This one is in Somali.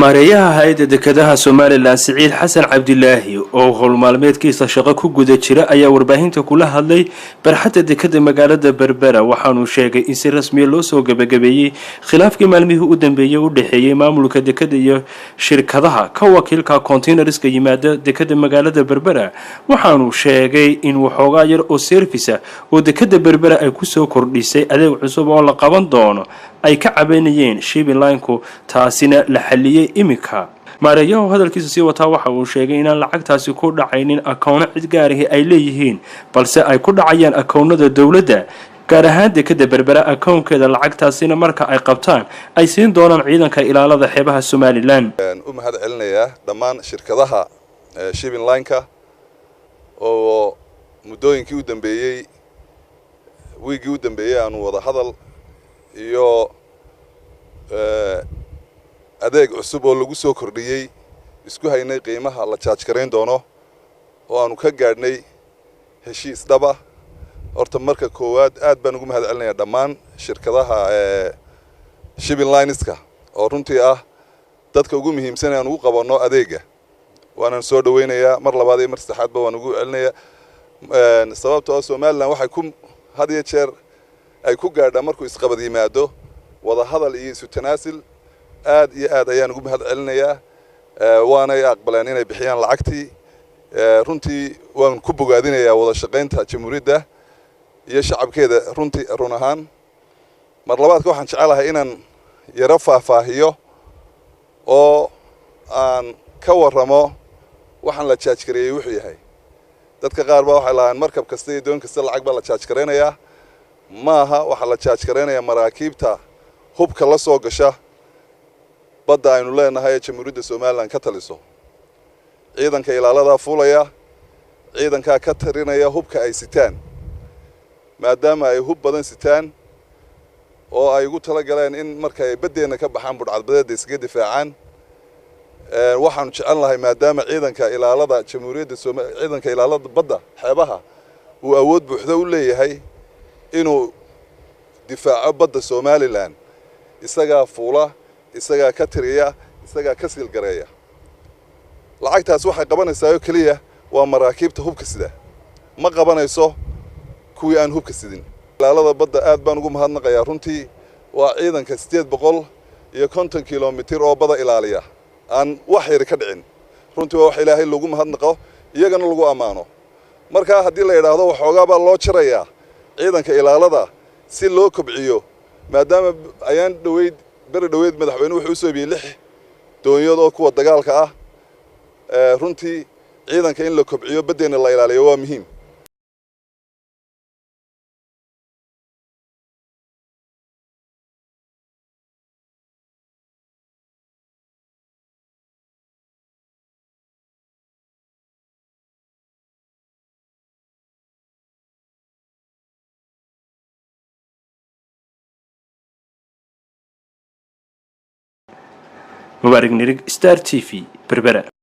maareeyaha hay'adda dekedaha Somaliland Siciid Xasan Cabdilaahi oo howlmaalmeedkiisa shaqo ku guda jira ayaa warbaahinta kula hadlay barxadda dekeda magaalada Berbera waxaanu sheegay in si rasmi loo soo gabagabeeyay khilaafkii maalmihii u dambeeyay u dhaxeeyay maamulka dekeda iyo shirkadaha ka wakiilka containerska yimaada dekeda magaalada Berbera waxaanu sheegay in waxoogaa yar oo service oo dekeda Berbera ay ku soo kordhisay adeeg cusub oo la qaban doono ay ka cabanayeen shipping line-ku taasina la xaliyay imika maareeyaha hadalkiisa sii wataa waxa uu sheegay inaan lacagtaasi ku dhacaynin akoono cid gaar ah ay leeyihiin balse ay ku dhacayaan akoonada dawladda gaar ahaan dekeda Berbera akoonkeeda lacagtaasina marka ay qabtaan ay siin doonaan ciidanka ilaalada xeebaha Somaliland u mahad celinayaa dhammaan shirkadaha shipping line-ka oo muddooyinkii u dambeeyay wiigii u dambeeyay aanu wada hadal iyo adeeg cusub oo lagu soo kordhiyay isku haynay qiimaha la charge gareyn doono oo aanu ka gaadhnay heshiis dhaba horta marka koowaad aad baan ugu mahad celinayaa dhammaan shirkadaha shipping lineska oo runtii ah dadka ugu muhiimsan ee aan ugu qabanno adeega waana soo dhaweynayaa mar labaad iyo mar saddexaadba waan ugu celinayaa sababtoo Somaliland waxay ku had iyo jeer ay ku gaadhaa markuu isqabad yimaado wada hadal iyo isu tanaasul aad iyo aad ayaan ugu mahad celinayaa waana aqbaleen inay bixiyaan lacagtii runtii waan ku bogaadinayaa wada shaqaynta jamhuuriyadda iyo shacabkeeda runtii run ahaan mar labaadka waxaan jecelahay inaan yara faahfaahiyo oo aan ka warramo waxaan la charge gareeyay wuxuu yahay dadka qaar baa waxay lahayn markab kasta iyo doon kasta lacag baa la charge gareynayaa maaha waxa la charge gareynayaa maraakiibta hubka la soo gasha badda aynu leenahay jamhuuriyadda Somaliland ka taliso ciidanka ilaalada fuulaya ciidanka ka tarinaya hubka ay sitaan maadaama ay hub badan sitaan oo ay ugu tala galeen in marka ay badeena ka baxaan budhcadbadeed iskaga difaacaan waxaan jecelnahay maadaama ciidanka ilaalada jamhuuriyadda Somaliland ciidanka ilaalada badda xeebaha uu awood buuxda u leeyahay inuu difaaco badda Somaliland isaga fuula isaga ka tiriya isaga ka sil gareeya lacagtaas waxay qabanaysaa kaliya waa maraakiibta hubka sida ma qabanayso kuwii aan hubka sidin ilaalada badda aad baan ugu mahadnaqayaa runtii waa ciidanka 850 kilomitir oo bada ilaaliya aan wax yar ka dhicin runtii waa wax Ilaahay lagu mahadnaqo iyagana lagu amaano marka hadii la yiraahdo waxoogaa baa loo jirayaa ciidanka ilaalada si loo kobciyo maadaama ayaan bari dhaweyd madaxweynuhu wuxuu soo biyay 6 doonyood oo kuwa dagaalka ah runtii ciidanka in la kobciyo badeena la ilaaliyo waa muhiim مبارك نيرك ستار تي في بربرة